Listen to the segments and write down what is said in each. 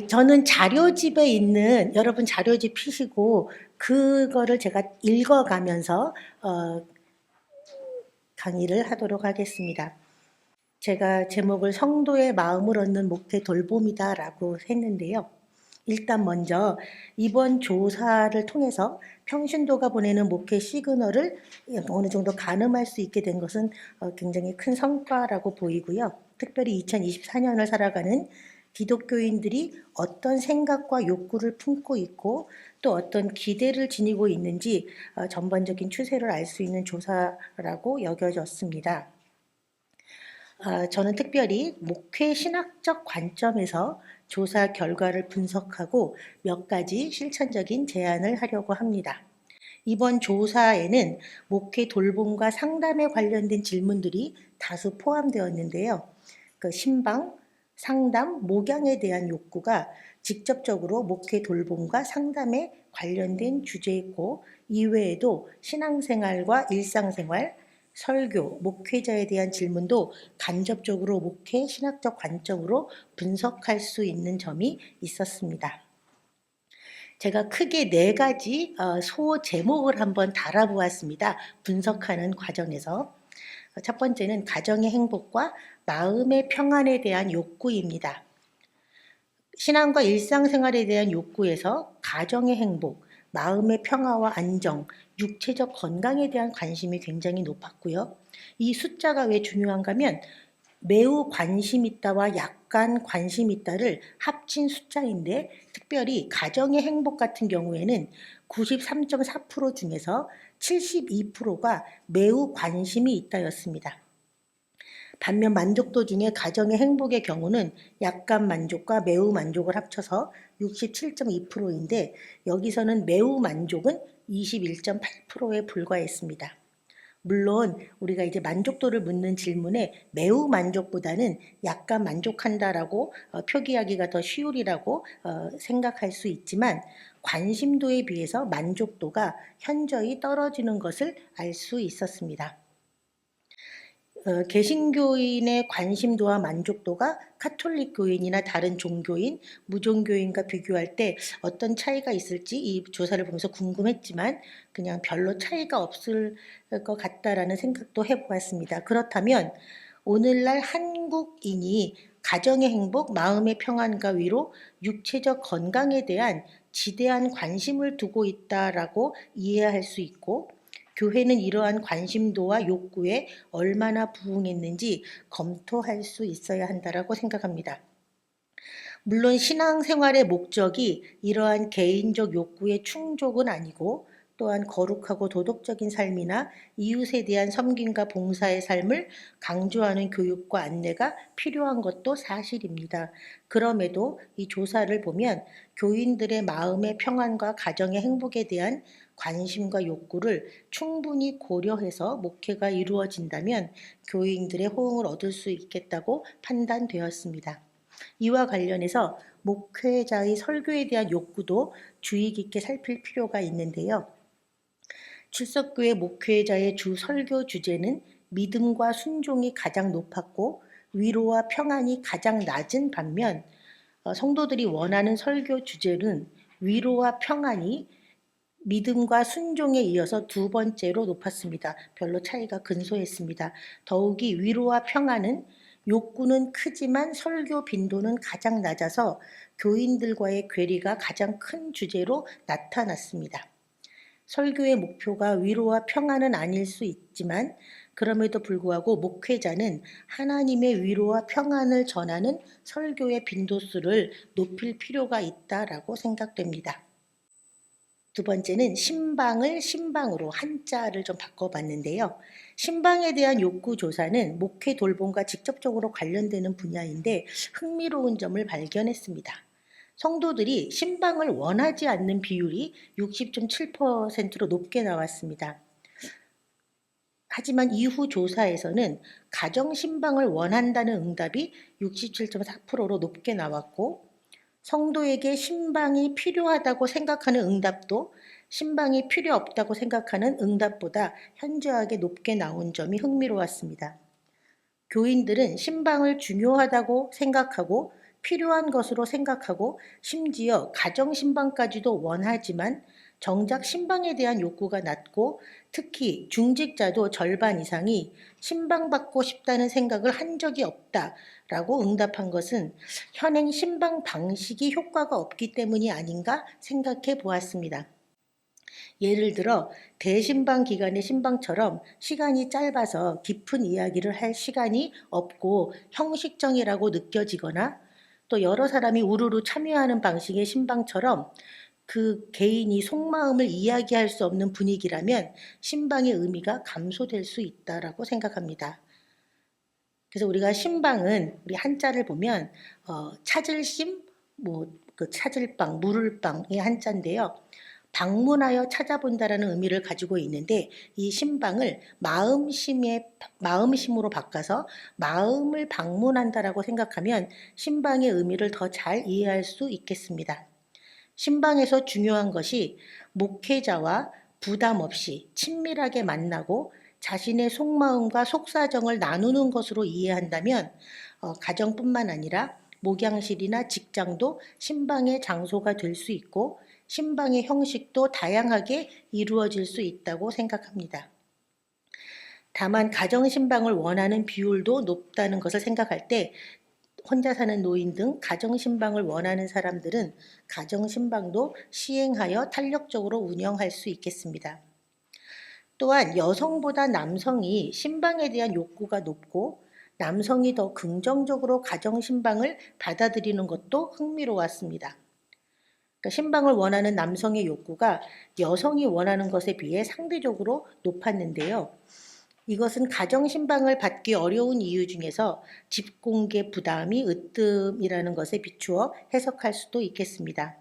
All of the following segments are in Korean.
저는 자료집에 있는 여러분 자료집 피시고 그거를 제가 읽어가면서 강의를 하도록 하겠습니다. 제가 제목을 성도의 마음을 얻는 목회 돌봄이다라고 했는데요. 일단 먼저 이번 조사를 통해서 평신도가 보내는 목회 시그널을 어느 정도 가늠할 수 있게 된 것은 굉장히 큰 성과라고 보이고요. 특별히 2024년을 살아가는 기독교인들이 어떤 생각과 욕구를 품고 있고 또 어떤 기대를 지니고 있는지 전반적인 추세를 알 수 있는 조사라고 여겨졌습니다. 저는 특별히 목회 신학적 관점에서 조사 결과를 분석하고 몇 가지 실천적인 제안을 하려고 합니다. 이번 조사에는 목회 돌봄과 상담에 관련된 질문들이 다수 포함되었는데요. 신방, 상담, 목양에 대한 욕구가 직접적으로 목회 돌봄과 상담에 관련된 주제이고 이외에도 신앙생활과 일상생활, 설교, 목회자에 대한 질문도 간접적으로 목회 신학적 관점으로 분석할 수 있는 점이 있었습니다. 제가 크게 4가지 소 제목을 한번 달아보았습니다. 분석하는 과정에서. 첫 번째는 가정의 행복과 마음의 평안에 대한 욕구입니다. 신앙과 일상생활에 대한 욕구에서 가정의 행복, 마음의 평화와 안정, 육체적 건강에 대한 관심이 굉장히 높았고요. 이 숫자가 왜 중요한가 하면 매우 관심 있다와 약간 관심 있다를 합친 숫자인데 특별히 가정의 행복 같은 경우에는 93.4% 중에서 72%가 매우 관심이 있다였습니다. 반면 만족도 중에 가정의 행복의 경우는 약간 만족과 매우 만족을 합쳐서 67.2%인데 여기서는 매우 만족은 21.8%에 불과했습니다. 물론 우리가 이제 만족도를 묻는 질문에 매우 만족보다는 약간 만족한다라고 표기하기가 더 쉬우리라고 생각할 수 있지만 관심도에 비해서 만족도가 현저히 떨어지는 것을 알 수 있었습니다. 개신교인의 관심도와 만족도가 카톨릭 교인이나 다른 종교인, 무종교인과 비교할 때 어떤 차이가 있을지 이 조사를 보면서 궁금했지만 그냥 별로 차이가 없을 것 같다라는 생각도 해보았습니다. 그렇다면 오늘날 한국인이 가정의 행복, 마음의 평안과 위로, 육체적 건강에 대한 지대한 관심을 두고 있다라고 이해할 수 있고 교회는 이러한 관심도와 욕구에 얼마나 부응했는지 검토할 수 있어야 한다라고 생각합니다. 물론 신앙생활의 목적이 이러한 개인적 욕구의 충족은 아니고 또한 거룩하고 도덕적인 삶이나 이웃에 대한 섬김과 봉사의 삶을 강조하는 교육과 안내가 필요한 것도 사실입니다. 그럼에도 이 조사를 보면 교인들의 마음의 평안과 가정의 행복에 대한 관심과 욕구를 충분히 고려해서 목회가 이루어진다면 교인들의 호응을 얻을 수 있겠다고 판단되었습니다. 이와 관련해서 목회자의 설교에 대한 욕구도 주의 깊게 살필 필요가 있는데요. 출석교회 목회자의 주 설교 주제는 믿음과 순종이 가장 높았고 위로와 평안이 가장 낮은 반면 성도들이 원하는 설교 주제는 위로와 평안이 믿음과 순종에 이어서 2번째로 높았습니다. 별로 차이가 근소했습니다. 더욱이 위로와 평안은 욕구는 크지만 설교 빈도는 가장 낮아서 교인들과의 괴리가 가장 큰 주제로 나타났습니다. 설교의 목표가 위로와 평안은 아닐 수 있지만 그럼에도 불구하고 목회자는 하나님의 위로와 평안을 전하는 설교의 빈도수를 높일 필요가 있다라고 생각됩니다. 2번째는 신방을 신방으로 한자를 좀 바꿔봤는데요. 신방에 대한 욕구 조사는 목회 돌봄과 직접적으로 관련되는 분야인데 흥미로운 점을 발견했습니다. 성도들이 신방을 원하지 않는 비율이 60.7%로 높게 나왔습니다. 하지만 이후 조사에서는 가정 신방을 원한다는 응답이 67.4%로 높게 나왔고 성도에게 신방이 필요하다고 생각하는 응답도 신방이 필요 없다고 생각하는 응답보다 현저하게 높게 나온 점이 흥미로웠습니다. 교인들은 신방을 중요하다고 생각하고 필요한 것으로 생각하고 심지어 가정신방까지도 원하지만 정작 신방에 대한 욕구가 낮고 특히 중직자도 절반 이상이 신방받고 싶다는 생각을 한 적이 없다라고 응답한 것은 현행 신방 방식이 효과가 없기 때문이 아닌가 생각해 보았습니다. 예를 들어 대신방 기간의 신방처럼 시간이 짧아서 깊은 이야기를 할 시간이 없고 형식적이라고 느껴지거나 또 여러 사람이 우르르 참여하는 방식의 신방처럼 그 개인이 속마음을 이야기할 수 없는 분위기라면 신방의 의미가 감소될 수 있다라고 생각합니다. 그래서 우리가 신방은 우리 한자를 보면 찾을 심, 그 찾을 빵, 물을 빵의 한자인데요. 방문하여 찾아본다라는 의미를 가지고 있는데 이 신방을 마음심으로 바꿔서 마음을 방문한다라고 생각하면 신방의 의미를 더 잘 이해할 수 있겠습니다. 신방에서 중요한 것이 목회자와 부담 없이 친밀하게 만나고 자신의 속마음과 속사정을 나누는 것으로 이해한다면 가정뿐만 아니라 목양실이나 직장도 신방의 장소가 될 수 있고 신방의 형식도 다양하게 이루어질 수 있다고 생각합니다. 다만 가정신방을 원하는 비율도 높다는 것을 생각할 때 혼자 사는 노인 등 가정신방을 원하는 사람들은 가정신방도 시행하여 탄력적으로 운영할 수 있겠습니다. 또한 여성보다 남성이 신방에 대한 욕구가 높고 남성이 더 긍정적으로 가정신방을 받아들이는 것도 흥미로웠습니다. 그러니까 신방을 원하는 남성의 욕구가 여성이 원하는 것에 비해 상대적으로 높았는데요. 이것은 가정신방을 받기 어려운 이유 중에서 집공개 부담이 으뜸이라는 것에 비추어 해석할 수도 있겠습니다.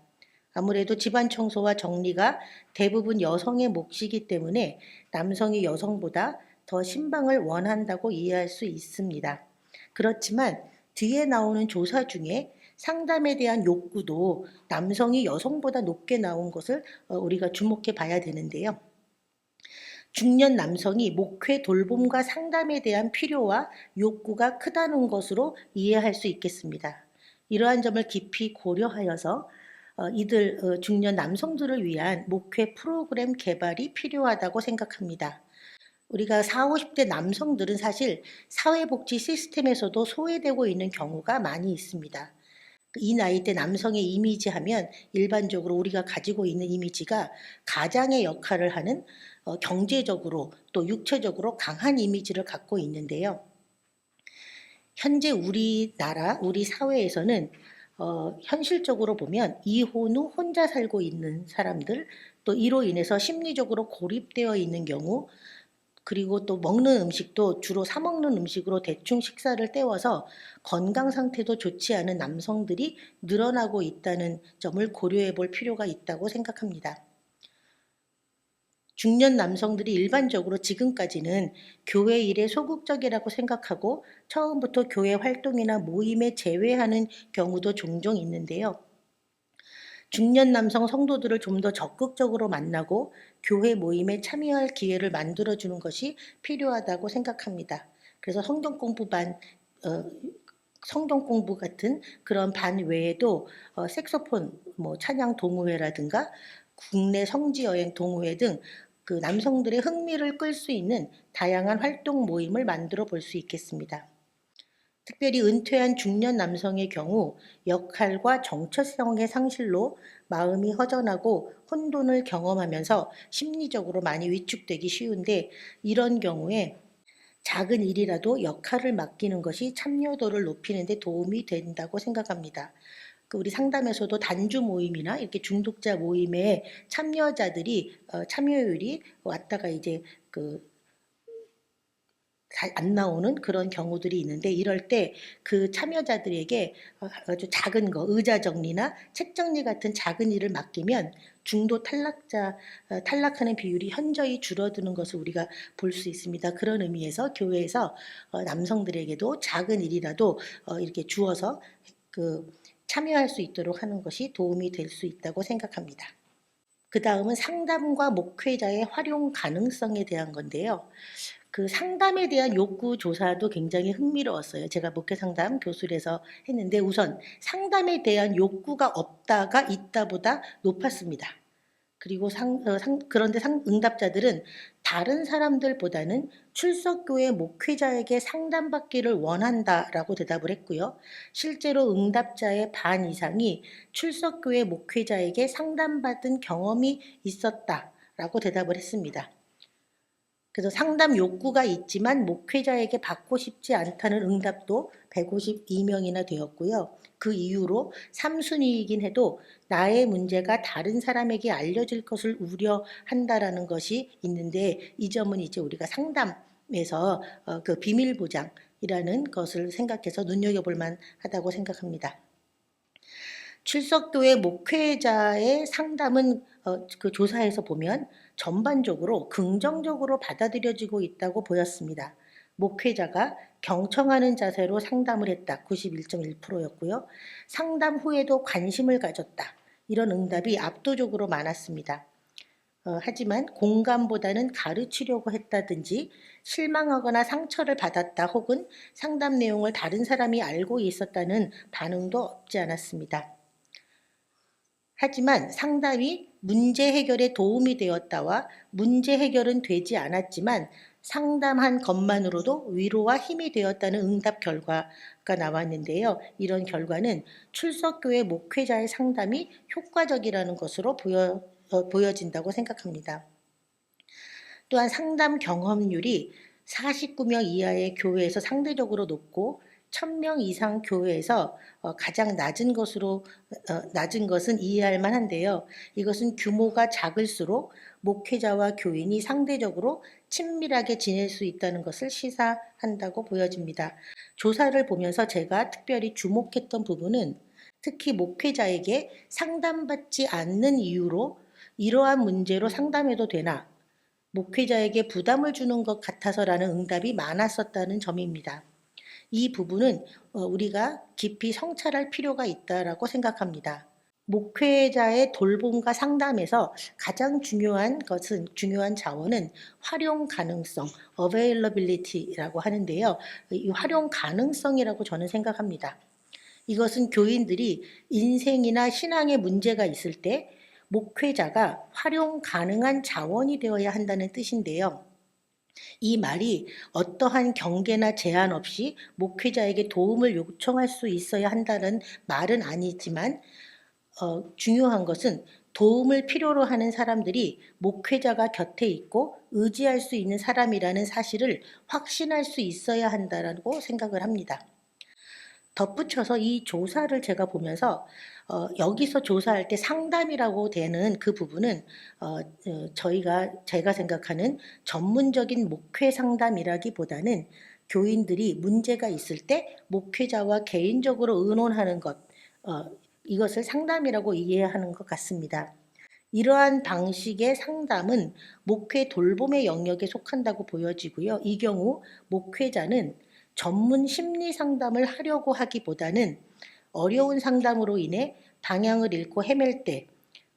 아무래도 집안 청소와 정리가 대부분 여성의 몫이기 때문에 남성이 여성보다 더 신방을 원한다고 이해할 수 있습니다. 그렇지만 뒤에 나오는 조사 중에 상담에 대한 욕구도 남성이 여성보다 높게 나온 것을 우리가 주목해 봐야 되는데요. 중년 남성이 목회 돌봄과 상담에 대한 필요와 욕구가 크다는 것으로 이해할 수 있겠습니다. 이러한 점을 깊이 고려하여서 이들 중년 남성들을 위한 목회 프로그램 개발이 필요하다고 생각합니다. 우리가 40, 50대 남성들은 사실 사회복지 시스템에서도 소외되고 있는 경우가 많이 있습니다. 이 나이 대 남성의 이미지 하면 일반적으로 우리가 가지고 있는 이미지가 가장의 역할을 하는 경제적으로 또 육체적으로 강한 이미지를 갖고 있는데요. 현재 우리나라, 우리 사회에서는 현실적으로 보면 이혼 후 혼자 살고 있는 사람들, 또 이로 인해서 심리적으로 고립되어 있는 경우, 그리고 또 먹는 음식도 주로 사 먹는 음식으로 대충 식사를 때워서 건강 상태도 좋지 않은 남성들이 늘어나고 있다는 점을 고려해 볼 필요가 있다고 생각합니다. 중년 남성들이 일반적으로 지금까지는 교회 일에 소극적이라고 생각하고 처음부터 교회 활동이나 모임에 제외하는 경우도 종종 있는데요. 중년 남성 성도들을 좀 더 적극적으로 만나고 교회 모임에 참여할 기회를 만들어주는 것이 필요하다고 생각합니다. 그래서 성경 공부 같은 그런 반 외에도 색소폰, 찬양 동호회라든가 국내 성지 여행 동호회 등 그 남성들의 흥미를 끌 수 있는 다양한 활동 모임을 만들어 볼 수 있겠습니다. 특별히 은퇴한 중년 남성의 경우 역할과 정체성의 상실로 마음이 허전하고 혼돈을 경험하면서 심리적으로 많이 위축되기 쉬운데 이런 경우에 작은 일이라도 역할을 맡기는 것이 참여도를 높이는 데 도움이 된다고 생각합니다. 우리 상담에서도 단주 모임이나 이렇게 중독자 모임에 참여자들이 참여율이 왔다가 이제 안 나오는 그런 경우들이 있는데 이럴 때 그 참여자들에게 아주 작은 거, 의자 정리나 책 정리 같은 작은 일을 맡기면 중도 탈락하는 비율이 현저히 줄어드는 것을 우리가 볼 수 있습니다. 그런 의미에서 교회에서 남성들에게도 작은 일이라도 이렇게 주어서 참여할 수 있도록 하는 것이 도움이 될 수 있다고 생각합니다. 그 다음은 상담과 목회자의 활용 가능성에 대한 건데요. 그 상담에 대한 욕구 조사도 굉장히 흥미로웠어요. 제가 목회 상담 교술에서 했는데 우선 상담에 대한 욕구가 없다가 있다보다 높았습니다. 그리고 그런데 응답자들은 다른 사람들보다는 출석교회 목회자에게 상담받기를 원한다라고 대답을 했고요. 실제로 응답자의 반 이상이 출석교회 목회자에게 상담받은 경험이 있었다라고 대답을 했습니다. 그래서 상담 욕구가 있지만 목회자에게 받고 싶지 않다는 응답도 152명이나 되었고요. 그 이유로 3순위이긴 해도 나의 문제가 다른 사람에게 알려질 것을 우려한다라는 것이 있는데 이 점은 이제 우리가 상담에서 그 비밀 보장이라는 것을 생각해서 눈여겨볼 만하다고 생각합니다. 출석교회 목회자의 상담은 그 조사에서 보면 전반적으로 긍정적으로 받아들여지고 있다고 보였습니다. 목회자가 경청하는 자세로 상담을 했다. 91.1%였고요. 상담 후에도 관심을 가졌다. 이런 응답이 압도적으로 많았습니다. 하지만 공감보다는 가르치려고 했다든지 실망하거나 상처를 받았다 혹은 상담 내용을 다른 사람이 알고 있었다는 반응도 없지 않았습니다. 하지만 상담이 문제 해결에 도움이 되었다와 문제 해결은 되지 않았지만 상담한 것만으로도 위로와 힘이 되었다는 응답 결과가 나왔는데요. 이런 결과는 출석교회 목회자의 상담이 효과적이라는 것으로 보여진다고 생각합니다. 또한 상담 경험률이 49명 이하의 교회에서 상대적으로 높고 1000명 이상 교회에서 가장 낮은 것은 이해할 만한데요. 이것은 규모가 작을수록 목회자와 교인이 상대적으로 친밀하게 지낼 수 있다는 것을 시사한다고 보여집니다. 조사를 보면서 제가 특별히 주목했던 부분은 특히 목회자에게 상담받지 않는 이유로 이러한 문제로 상담해도 되나? 목회자에게 부담을 주는 것 같아서라는 응답이 많았었다는 점입니다. 이 부분은 우리가 깊이 성찰할 필요가 있다고 생각합니다. 목회자의 돌봄과 상담에서 가장 중요한 자원은 활용 가능성, availability라고 하는데요. 이 활용 가능성이라고 저는 생각합니다. 이것은 교인들이 인생이나 신앙에 문제가 있을 때 목회자가 활용 가능한 자원이 되어야 한다는 뜻인데요. 이 말이 어떠한 경계나 제한 없이 목회자에게 도움을 요청할 수 있어야 한다는 말은 아니지만 중요한 것은 도움을 필요로 하는 사람들이 목회자가 곁에 있고 의지할 수 있는 사람이라는 사실을 확신할 수 있어야 한다고 생각을 합니다. 덧붙여서 이 조사를 제가 보면서 여기서 조사할 때 상담이라고 되는 그 부분은 제가 생각하는 전문적인 목회 상담이라기보다는 교인들이 문제가 있을 때 목회자와 개인적으로 의논하는 것, 이것을 상담이라고 이해하는 것 같습니다. 이러한 방식의 상담은 목회 돌봄의 영역에 속한다고 보여지고요. 이 경우 목회자는 전문 심리 상담을 하려고 하기보다는 어려운 상담으로 인해 방향을 잃고 헤맬 때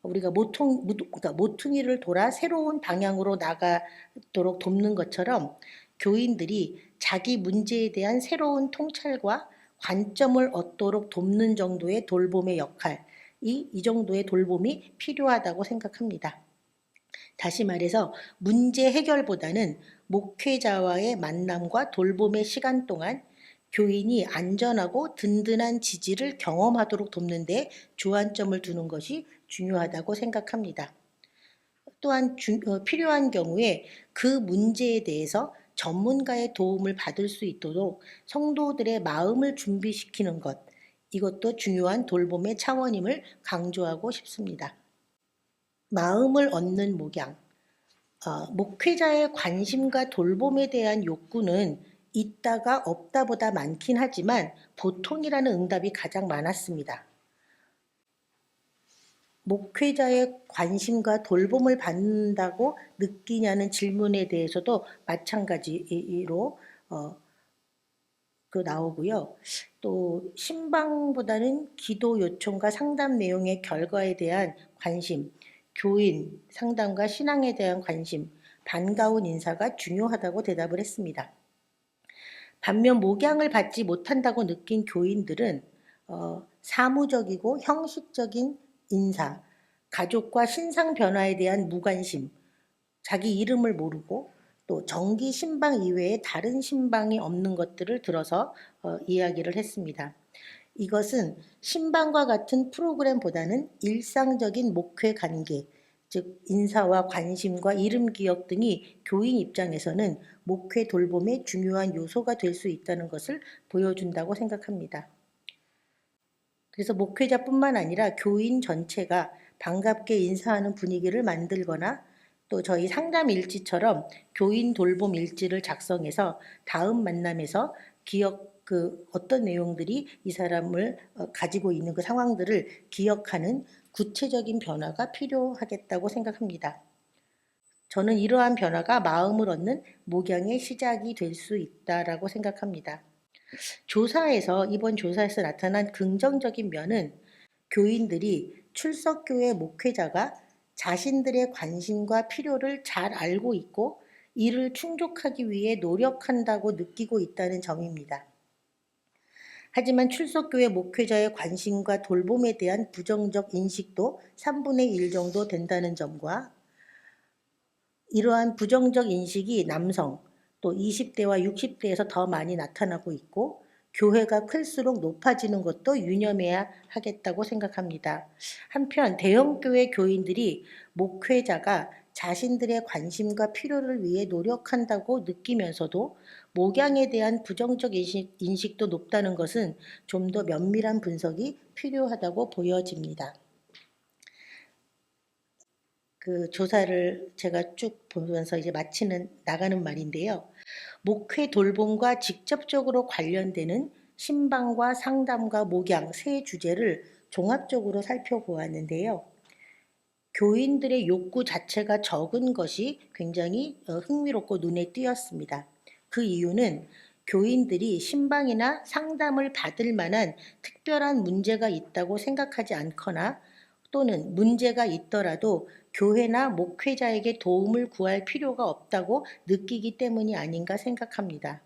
우리가 그러니까 모퉁이를 돌아 새로운 방향으로 나가도록 돕는 것처럼 교인들이 자기 문제에 대한 새로운 통찰과 관점을 얻도록 돕는 정도의 돌봄의 역할, 이 정도의 돌봄이 필요하다고 생각합니다. 다시 말해서 문제 해결보다는 목회자와의 만남과 돌봄의 시간 동안 교인이 안전하고 든든한 지지를 경험하도록 돕는 데 주안점을 두는 것이 중요하다고 생각합니다. 또한 필요한 경우에 그 문제에 대해서 전문가의 도움을 받을 수 있도록 성도들의 마음을 준비시키는 것, 이것도 중요한 돌봄의 차원임을 강조하고 싶습니다. 마음을 얻는 목양. 목회자의 관심과 돌봄에 대한 욕구는 있다가 없다보다 많긴 하지만 보통이라는 응답이 가장 많았습니다. 목회자의 관심과 돌봄을 받는다고 느끼냐는 질문에 대해서도 마찬가지로 나오고요. 또 신방보다는 기도 요청과 상담 내용의 결과에 대한 관심, 교인 상담과 신앙에 대한 관심, 반가운 인사가 중요하다고 대답을 했습니다. 반면 목양을 받지 못한다고 느낀 교인들은 사무적이고 형식적인 인사, 가족과 신상 변화에 대한 무관심, 자기 이름을 모르고 또 정기 신방 이외에 다른 신방이 없는 것들을 들어서 이야기를 했습니다. 이것은 신방과 같은 프로그램보다는 일상적인 목회 관계, 즉 인사와 관심과 이름 기억 등이 교인 입장에서는 목회 돌봄의 중요한 요소가 될 수 있다는 것을 보여준다고 생각합니다. 그래서 목회자뿐만 아니라 교인 전체가 반갑게 인사하는 분위기를 만들거나 또 저희 상담 일지처럼 교인 돌봄 일지를 작성해서 다음 만남에서 어떤 내용들이 이 사람을 가지고 있는 그 상황들을 기억하는 구체적인 변화가 필요하겠다고 생각합니다. 저는 이러한 변화가 마음을 얻는 목양의 시작이 될 수 있다라고 생각합니다. 이번 조사에서 나타난 긍정적인 면은 교인들이 출석교회 목회자가 자신들의 관심과 필요를 잘 알고 있고 이를 충족하기 위해 노력한다고 느끼고 있다는 점입니다. 하지만 출석교회 목회자의 관심과 돌봄에 대한 부정적 인식도 3분의 1 정도 된다는 점과 이러한 부정적 인식이 남성, 또 20대와 60대에서 더 많이 나타나고 있고 교회가 클수록 높아지는 것도 유념해야 하겠다고 생각합니다. 한편 대형교회 교인들이 목회자가 자신들의 관심과 필요를 위해 노력한다고 느끼면서도 목양에 대한 부정적 인식도 높다는 것은 좀 더 면밀한 분석이 필요하다고 보여집니다. 그 조사를 제가 쭉 보면서 이제 나가는 말인데요. 목회 돌봄과 직접적으로 관련되는 신방과 상담과 목양 세 주제를 종합적으로 살펴보았는데요. 교인들의 욕구 자체가 적은 것이 굉장히 흥미롭고 눈에 띄었습니다. 그 이유는 교인들이 신방이나 상담을 받을 만한 특별한 문제가 있다고 생각하지 않거나 또는 문제가 있더라도 교회나 목회자에게 도움을 구할 필요가 없다고 느끼기 때문이 아닌가 생각합니다.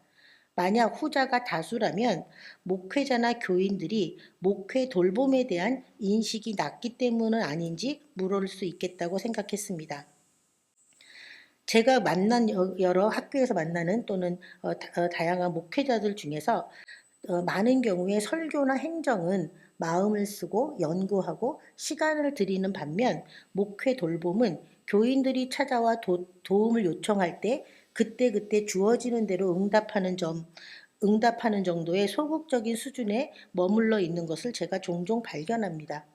만약 후자가 다수라면 목회자나 교인들이 목회 돌봄에 대한 인식이 낮기 때문은 아닌지 물을 수 있겠다고 생각했습니다. 제가 만난 여러 학교에서 만나는 또는 다양한 목회자들 중에서 많은 경우에 설교나 행정은 마음을 쓰고 연구하고 시간을 들이는 반면 목회 돌봄은 교인들이 찾아와 도움을 요청할 때 그때그때 주어지는 대로 응답하는 정도의 소극적인 수준에 머물러 있는 것을 제가 종종 발견합니다.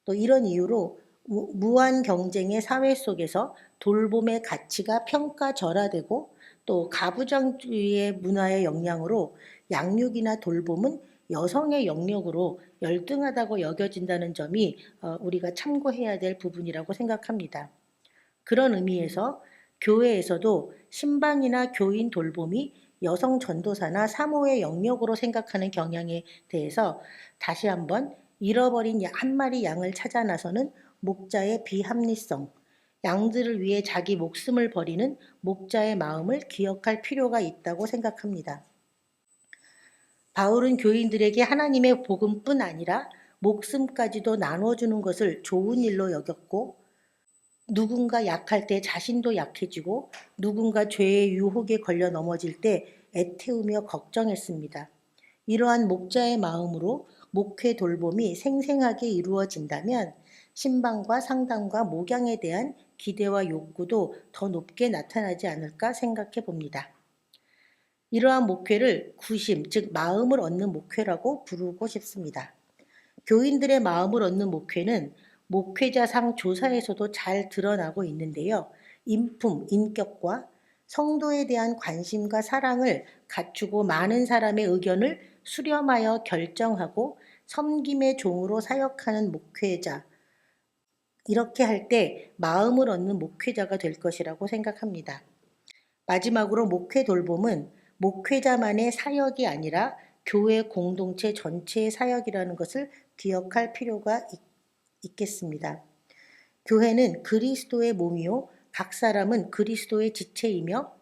또 이런 이유로 무한 경쟁의 사회 속에서 돌봄의 가치가 평가절하되고 또 가부장주의의 문화의 영향으로 양육이나 돌봄은 여성의 영역으로 열등하다고 여겨진다는 점이 우리가 참고해야 될 부분이라고 생각합니다. 그런 의미에서 교회에서도 신방이나 교인 돌봄이 여성 전도사나 사모의 영역으로 생각하는 경향에 대해서 다시 한번 잃어버린 한 마리 양을 찾아 나서는 목자의 비합리성, 양들을 위해 자기 목숨을 버리는 목자의 마음을 기억할 필요가 있다고 생각합니다. 바울은 교인들에게 하나님의 복음뿐 아니라 목숨까지도 나눠주는 것을 좋은 일로 여겼고 누군가 약할 때 자신도 약해지고 누군가 죄의 유혹에 걸려 넘어질 때 애태우며 걱정했습니다. 이러한 목자의 마음으로 목회 돌봄이 생생하게 이루어진다면 신방과 상담과 목양에 대한 기대와 욕구도 더 높게 나타나지 않을까 생각해 봅니다. 이러한 목회를 구심, 즉 마음을 얻는 목회라고 부르고 싶습니다. 교인들의 마음을 얻는 목회는 목회자상 조사에서도 잘 드러나고 있는데요. 인품, 인격과 성도에 대한 관심과 사랑을 갖추고 많은 사람의 의견을 수렴하여 결정하고 섬김의 종으로 사역하는 목회자, 이렇게 할 때 마음을 얻는 목회자가 될 것이라고 생각합니다. 마지막으로 목회 돌봄은 목회자만의 사역이 아니라 교회 공동체 전체의 사역이라는 것을 기억할 필요가 있겠습니다. 교회는 그리스도의 몸이요 각 사람은 그리스도의 지체이며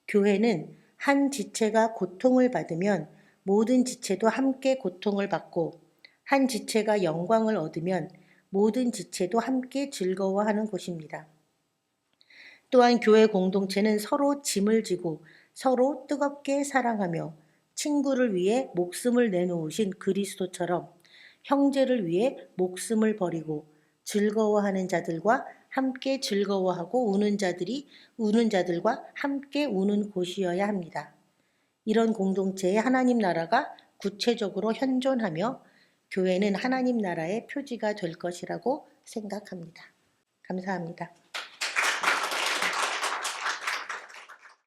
교회는 한 지체가 고통을 받으면 모든 지체도 함께 고통을 받고 한 지체가 영광을 얻으면 모든 지체도 함께 즐거워하는 곳입니다. 또한 교회 공동체는 서로 짐을 지고 서로 뜨겁게 사랑하며 친구를 위해 목숨을 내놓으신 그리스도처럼 형제를 위해 목숨을 버리고 즐거워하는 자들과 함께 즐거워하고 우는 자들과 함께 우는 곳이어야 합니다. 이런 공동체의 하나님 나라가 구체적으로 현존하며 교회는 하나님 나라의 표지가 될 것이라고 생각합니다. 감사합니다.